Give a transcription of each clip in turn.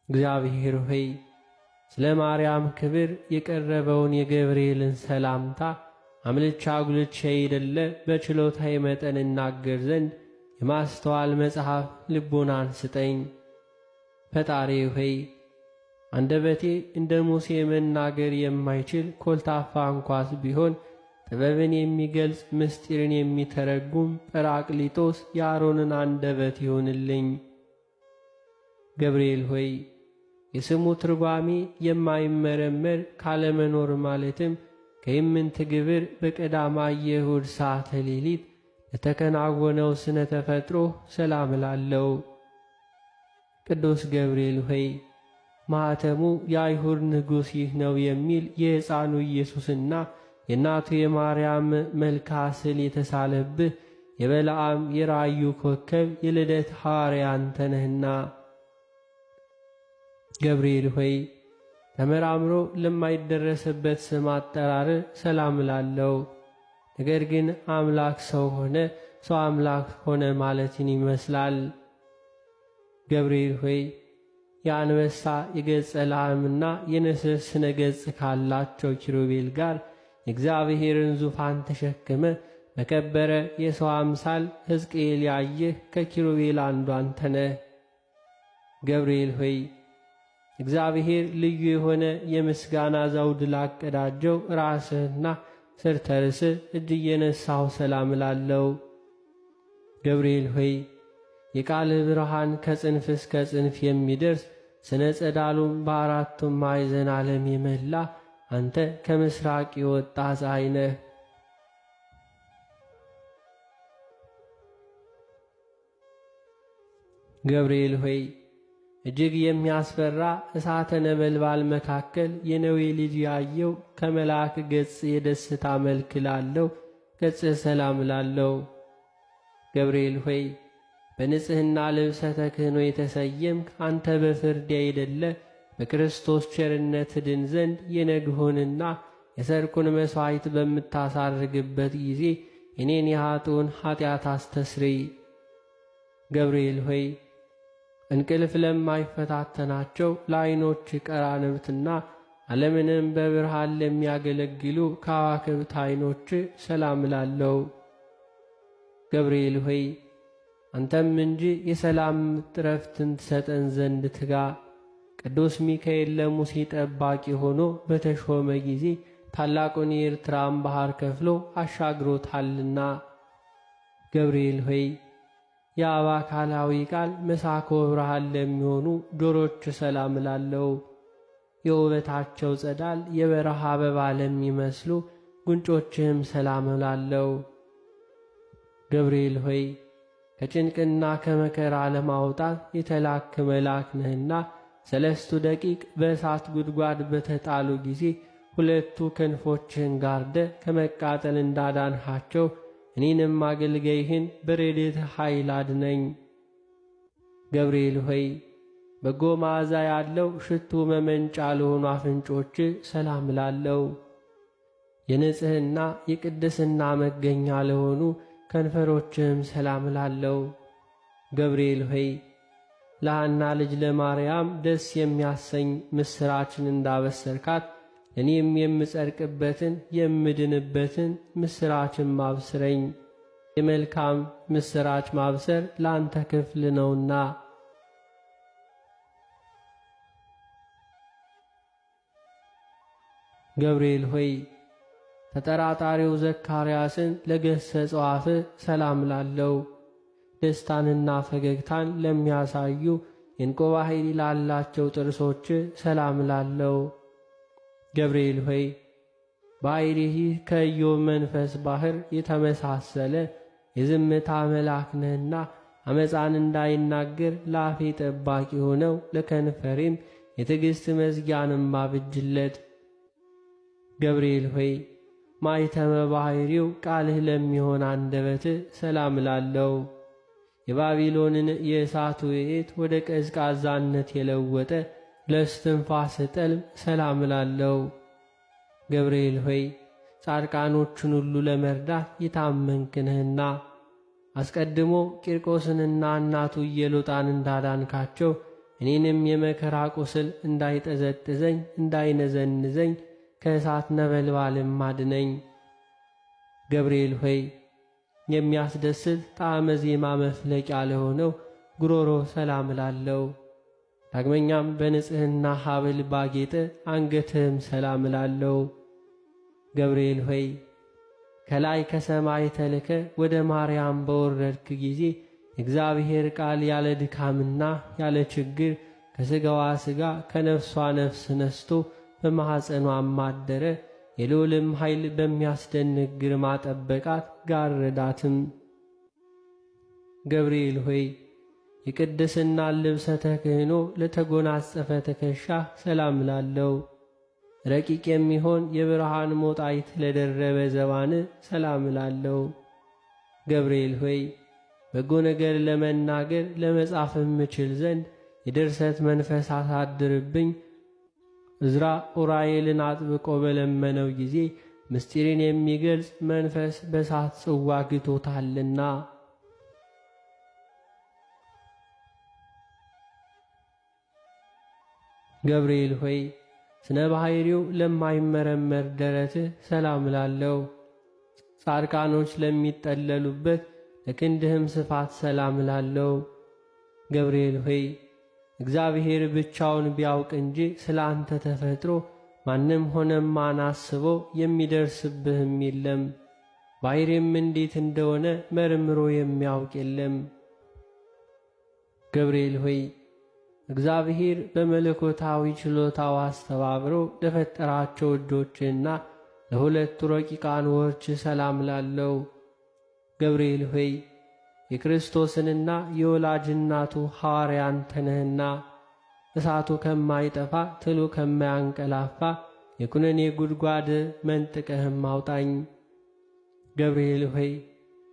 እግዚአብሔር ሆይ ስለ ማርያም ክብር የቀረበውን የገብርኤልን ሰላምታ አምልቻ አጉልቼ አይደለ በችሎታዬ መጠን እናገር ዘንድ የማስተዋል መጽሐፍ ልቦናን ስጠኝ። ፈጣሪ ሆይ አንደበቴ እንደ ሙሴ መናገር የማይችል ኮልታፋ እንኳስ ቢሆን ጥበብን የሚገልጽ ምስጢርን የሚተረጉም ጰራቅሊጦስ የአሮንን አንደበት ይሁንልኝ። ገብርኤል ሆይ የስሙ ትርጓሜ የማይመረመር ካለመኖር ማለትም ከይምንት ግብር በቀዳማይ የእሁድ ሰዓተ ሌሊት ለተከናወነው ስነ ተፈጥሮ ሰላም እላለሁ። ቅዱስ ገብርኤል ሆይ ማኅተሙ የአይሁድ ንጉሥ ይህ ነው የሚል የሕፃኑ ኢየሱስና የእናቱ የማርያም መልክዓ ስዕል የተሳለብህ የበለዓም የራእዩ ኮከብ የልደት ሐዋርያ አንተ ነህና። ገብርኤል ሆይ ተመራምሮ ለማይደረስበት ስም አጠራር ሰላም እላለሁ። ነገር ግን አምላክ ሰው ሆነ፣ ሰው አምላክ ሆነ ማለትን ይመስላል። ገብርኤል ሆይ የአንበሳ የገጸ ላምና የንስር ስነ ገጽ ካላቸው ኪሩቤል ጋር የእግዚአብሔርን ዙፋን ተሸክመ በከበረ የሰው አምሳል ሕዝቅኤል ያየህ ከኪሩቤል አንዱ አንተ ነህ። ገብርኤል ሆይ እግዚአብሔር ልዩ የሆነ የምስጋና ዘውድ ላቀዳጀው ራስህና ስርተ ርስህ እጅ እየነሳሁ ሰላም እላለሁ። ገብርኤል ሆይ የቃልህ ብርሃን ከጽንፍ እስከ ጽንፍ የሚደርስ ስነ ጸዳሉም በአራቱም ማዕዘን ዓለም የመላ አንተ ከምስራቅ የወጣ ፀሐይ ነህ። ገብርኤል ሆይ እጅግ የሚያስፈራ እሳተ ነበልባል መካከል የነዌ ልጅ ያየው ከመልአክ ገጽ የደስታ መልክ ላለው ገጽህ ሰላም ላለው። ገብርኤል ሆይ በንጽሕና ልብሰ ተክህኖ የተሰየምክ አንተ በፍርድ ያይደለ በክርስቶስ ቸርነት ድን ዘንድ የነግሆንና የሰርኩን መሥዋዕት በምታሳርግበት ጊዜ እኔን የኃጥኡን ኀጢአት አስተስርይ። ገብርኤል ሆይ እንቅልፍ ለማይፈታተናቸው ለዓይኖች ቀራንብትና ዓለምንም በብርሃን ለሚያገለግሉ ከዋክብት ዓይኖች ሰላም እላለሁ። ገብርኤል ሆይ አንተም እንጂ የሰላም ዕረፍትን ትሰጠን ዘንድ ትጋ። ቅዱስ ሚካኤል ለሙሴ ጠባቂ ሆኖ በተሾመ ጊዜ ታላቁን የኤርትራን ባሕር ከፍሎ አሻግሮታልና። ገብርኤል ሆይ የአብ አካላዊ ቃል መሳኮ ብርሃን ለሚሆኑ ጆሮች ሰላም እላለሁ። የውበታቸው ጸዳል የበረሃ አበባ ለሚመስሉ ጉንጮችህም ሰላም እላለሁ። ገብርኤል ሆይ ከጭንቅና ከመከራ ለማውጣት የተላክ መልአክ ነህና ሰለስቱ ደቂቅ በእሳት ጉድጓድ በተጣሉ ጊዜ ሁለቱ ክንፎችህን ጋርደ ከመቃጠል እንዳዳንሃቸው እኔንም አገልጋይህን በረድኤት ኃይል አድነኝ። ገብርኤል ሆይ በጎ መዓዛ ያለው ሽቱ መመንጫ ለሆኑ አፍንጮች ሰላም እላለሁ። የንጽሕና የቅድስና መገኛ ለሆኑ ከንፈሮችህም ሰላም እላለሁ። ገብርኤል ሆይ ለሐና ልጅ ለማርያም ደስ የሚያሰኝ ምስራችን እንዳበሰርካት እኔም የምጸድቅበትን የምድንበትን ምስራችን ማብስረኝ። የመልካም ምስራች ማብሰር ላንተ ክፍል ነውና። ገብርኤል ሆይ ተጠራጣሪው ዘካርያስን ለገሰጸው አፍህ ሰላም ላለው። ደስታንና ፈገግታን ለሚያሳዩ የዕንቆ ባሕሪ ላላቸው ጥርሶች ሰላም ላለው። ገብርኤል ሆይ ባሕሪህ ከኢዮብ መንፈስ ባሕር የተመሳሰለ የዝምታ መልአክ ነህና አመፃን እንዳይናገር ለአፌ ጠባቂ ሆነው ለከንፈሬም የትዕግሥት መዝጊያንም አብጅለት። ገብርኤል ሆይ ማኅተመ ባሕሪው ቃልህ ለሚሆን አንደበትህ ሰላም እላለሁ። የባቢሎንን የእሳት ውዕየት ወደ ቀዝቃዛነት የለወጠ ለእስትንፋስ ጠልም ሰላም እላለሁ። ገብርኤል ሆይ ጻድቃኖችን ሁሉ ለመርዳት የታመንክ ነህና አስቀድሞ ቂርቆስንና እናቱ ኢየሉጣን እንዳዳንካቸው እኔንም የመከራ ቁስል እንዳይጠዘጥዘኝ እንዳይነዘንዘኝ ከእሳት ነበልባልም አድነኝ። ገብርኤል ሆይ የሚያስደስት ጣዕመ ዜማ መፍለቂያ ለሆነው ጉሮሮ ሰላም እላለሁ። ዳግመኛም በንጽሕና ሐብል ባጌጠ አንገትህም ሰላም እላለሁ። ገብርኤል ሆይ ከላይ ከሰማይ ተልከ ወደ ማርያም በወረድክ ጊዜ የእግዚአብሔር ቃል ያለ ድካምና ያለ ችግር ከሥጋዋ ሥጋ ከነፍሷ ነፍስ ነስቶ በማኅፀኗም አደረ። የልዑልም ኃይል በሚያስደንቅ ግርማ ጠበቃት ጋረዳትም። ገብርኤል ሆይ የቅድስናን ልብሰ ተክህኖ ለተጎናጸፈ ትከሻ ሰላም እላለሁ። ረቂቅ የሚሆን የብርሃን ሞጣይት ለደረበ ዘባን ሰላም እላለሁ። ገብርኤል ሆይ በጎ ነገር ለመናገር ለመጻፍም እችል ዘንድ የድርሰት መንፈስ አሳድርብኝ። ዕዝራ ኡራኤልን አጥብቆ በለመነው ጊዜ ምስጢርን የሚገልጽ መንፈስ በእሳት ጽዋ ግቶታልና። ገብርኤል ሆይ ስነ ባሕሪው ለማይመረመር ደረትህ ሰላም እላለሁ። ጻድቃኖች ለሚጠለሉበት ለክንድህም ስፋት ሰላም እላለሁ። ገብርኤል ሆይ እግዚአብሔር ብቻውን ቢያውቅ እንጂ ስለ አንተ ተፈጥሮ ማንም ሆነም ማን አስቦ የሚደርስብህም የለም። ባሕሪም እንዴት እንደሆነ መርምሮ የሚያውቅ የለም። ገብርኤል ሆይ እግዚአብሔር በመለኮታዊ ችሎታው አስተባብሮ ለፈጠራቸው እጆችና ለሁለቱ ረቂቃን ወርች ሰላም እላለሁ። ገብርኤል ሆይ የክርስቶስንና የወላጅ እናቱ ሐዋርያ አንተ ነህና እሳቱ ከማይጠፋ ትሉ ከማያንቀላፋ የኩነኔ ጉድጓድ መንጥቀህም አውጣኝ። ገብርኤል ሆይ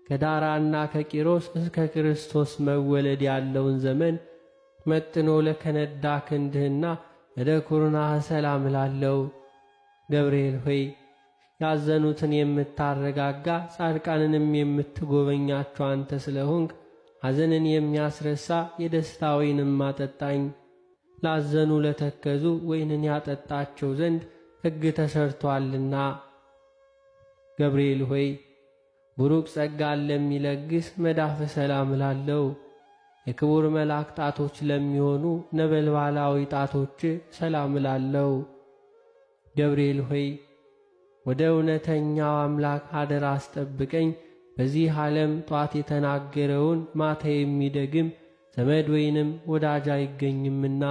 ከዳራና ከቂሮስ እስከ ክርስቶስ መወለድ ያለውን ዘመን መጥኖ ለከነዳ ክንድህና ለደኩርናህ ሰላም እላለሁ። ገብርኤል ሆይ ያዘኑትን የምታረጋጋ ጻድቃንንም የምትጎበኛቸው አንተ ስለሆንክ ሐዘንን የሚያስረሳ የደስታ ወይንም አጠጣኝ። ላዘኑ ለተከዙ ወይንን ያጠጣቸው ዘንድ ሕግ ተሰርቶአልና። ገብርኤል ሆይ ቡሩክ ጸጋን ለሚለግስ መዳፍ ሰላም እላለሁ። የክቡር መልአክ ጣቶች ለሚሆኑ ነበልባላዊ ጣቶች ሰላም እላለሁ። ገብርኤል ሆይ ወደ እውነተኛው አምላክ አደራ አስጠብቀኝ። በዚህ ዓለም ጧት የተናገረውን ማታ የሚደግም ዘመድ ወይንም ወዳጅ አይገኝምና።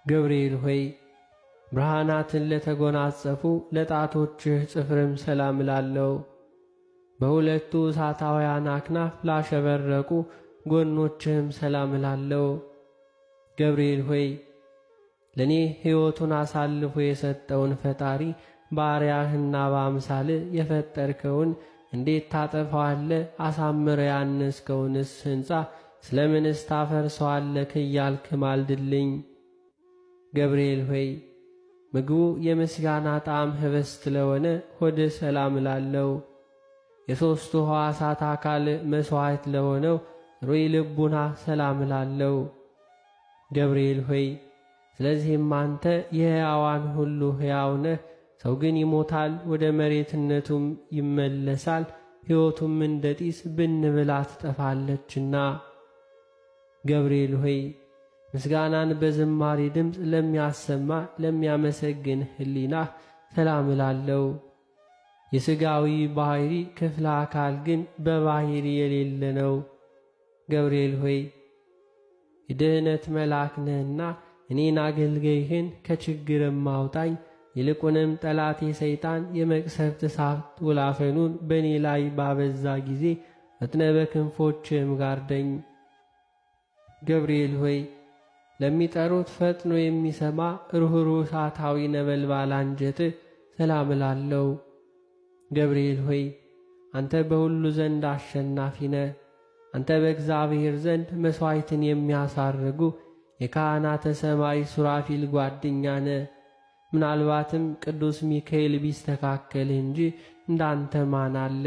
ገብርኤል ሆይ ብርሃናትን ለተጎናጸፉ ለጣቶችህ ጽፍርም ሰላም እላለሁ። በሁለቱ እሳታውያን አክናፍ ላሸበረቁ ጎኖችህም ሰላም እላለሁ። ገብርኤል ሆይ ለእኔ ሕይወቱን አሳልፎ የሰጠውን ፈጣሪ ባሪያህና በአምሳል የፈጠርከውን እንዴት ታጠፋዋለህ? አሳምረ ያነስከውንስ ሕንፃ ስለምንስ ታፈርሰዋለህ? እያልክ ማልድልኝ። ገብርኤል ሆይ ምግቡ የምስጋና ጣዕም ኅብስት ለሆነ ሆድ ሰላም እላለሁ። የሦስቱ ሕዋሳት አካል መሥዋዕት ለሆነው ሩይ ልቡና ሰላም እላለሁ። ገብርኤል ሆይ ስለዚህም አንተ የሕያዋን ሁሉ ሕያው ነህ። ሰው ግን ይሞታል፣ ወደ መሬትነቱም ይመለሳል። ሕይወቱም እንደ ጢስ ብን ብላ ትጠፋለችና። ገብርኤል ሆይ ምስጋናን በዝማሬ ድምፅ ለሚያሰማ ለሚያመሰግን ሕሊናህ ሰላም እላለሁ። የሥጋዊ ባሕሪ ክፍለ አካል ግን በባሕሪ የሌለ ነው። ገብርኤል ሆይ የድኅነት መልአክ ነህና እኔን አገልጋይህን ከችግርም አውጣኝ። ይልቁንም ጠላቴ ሰይጣን የመቅሰፍት እሳት ወላፈኑን በእኔ ላይ ባበዛ ጊዜ ፈጥነ በክንፎችህም ጋርደኝ። ገብርኤል ሆይ ለሚጠሩት ፈጥኖ የሚሰማ ርኅሩህ እሳታዊ ነበልባል አንጀትህ ሰላም እላለሁ። ገብርኤል ሆይ አንተ በሁሉ ዘንድ አሸናፊ ነህ። አንተ በእግዚአብሔር ዘንድ መሥዋዕትን የሚያሳርጉ የካህናተ ሰማይ ሱራፊል ጓደኛ ነህ። ምናልባትም ቅዱስ ሚካኤል ቢስተካከልህ እንጂ እንዳንተ ማን አለ?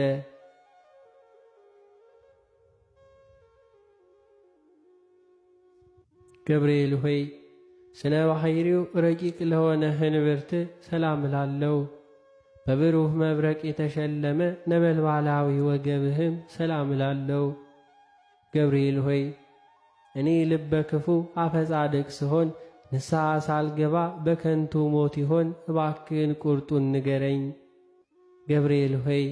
ገብርኤል ሆይ ስነ ባሕሪው ረቂቅ ለሆነ ህንብርት ሰላም እላለሁ። በብሩህ መብረቅ የተሸለመ ነበልባላዊ ወገብህም ሰላም እላለሁ። ገብርኤል ሆይ እኔ ልበ ክፉ አፈጻድቅ ስሆን ንስሐ ሳልገባ በከንቱ ሞት ይሆን? እባክህን ቁርጡን ንገረኝ። ገብርኤል ሆይ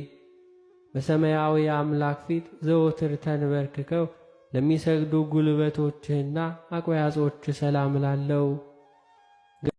በሰማያዊ አምላክ ፊት ዘወትር ተንበርክከው ለሚሰግዱ ጉልበቶችህና አቆያጾች ሰላም እላለሁ።